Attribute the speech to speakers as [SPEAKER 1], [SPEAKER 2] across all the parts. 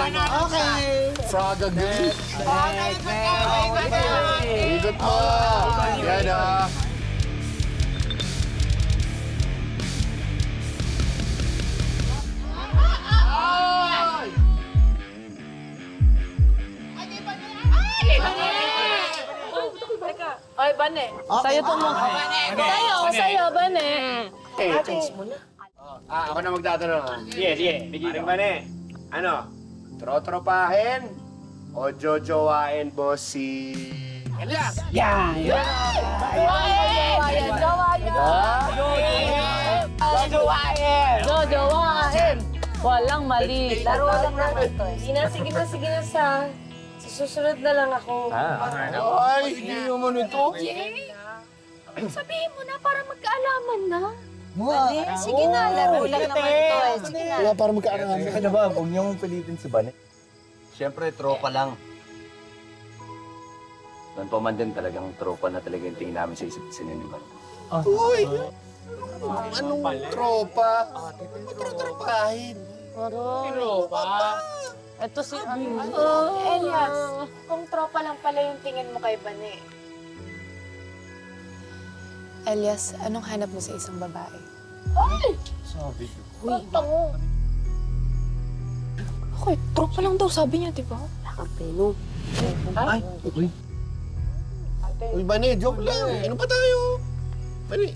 [SPEAKER 1] Okay.
[SPEAKER 2] Frog agreed. Ikot mo. Yan ah.
[SPEAKER 3] Ay, Bane. Sa'yo to mo. Sa'yo, Bane.
[SPEAKER 2] Ako na magtatanong ah.
[SPEAKER 4] Sige. Bigyan ba na Ano?
[SPEAKER 2] Trotropahin o jojowain mo si... Elias?
[SPEAKER 3] Jojowain. Walang mali.
[SPEAKER 5] Laro lang naman to eh. Sige na sa susunod na lang ako.
[SPEAKER 2] Ay, hindi naman ito.
[SPEAKER 6] Sabihin mo na para magkaalaman na.
[SPEAKER 5] Sige na, laro lang naman to eh. Sige na.
[SPEAKER 2] Wala para magkaaraman.
[SPEAKER 1] Ano ba, huwag niyong pilitin si Bane. Siyempre, tropa lang. Noon pa man din talagang tropa na talaga yung tingin namin sa isa't isa ni Bane.
[SPEAKER 2] Uy! Anong tropa? Trotropahin.
[SPEAKER 3] Ito si
[SPEAKER 5] Elias, kung tropa lang pala yung tingin mo kay Bane.
[SPEAKER 6] Elias, anong hanap mo sa isang babae? Okay, tropa lang daw sabi niya, di ba?
[SPEAKER 2] Uy, Bane, joke lang. Ano pa tayo? Bane.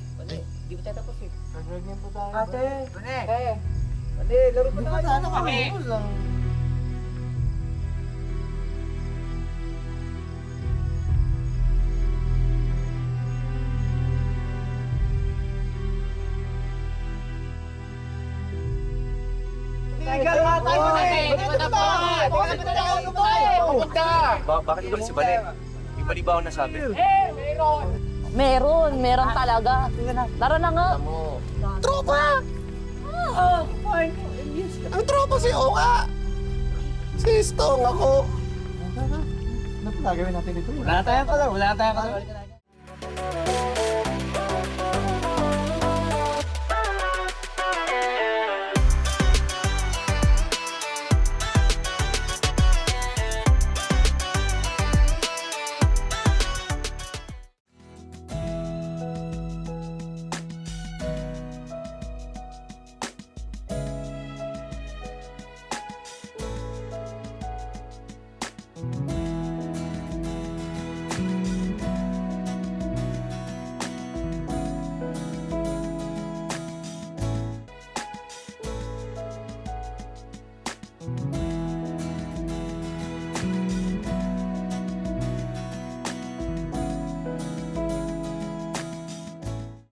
[SPEAKER 1] Bakit ba si Bane? May mali ba ako nasabi?
[SPEAKER 3] Meron talaga. Tara na nga.
[SPEAKER 2] Tropa! Ang tropa si Oka! Si Stong ako.
[SPEAKER 1] Ano gagawin natin ito? Wala tayong kalam.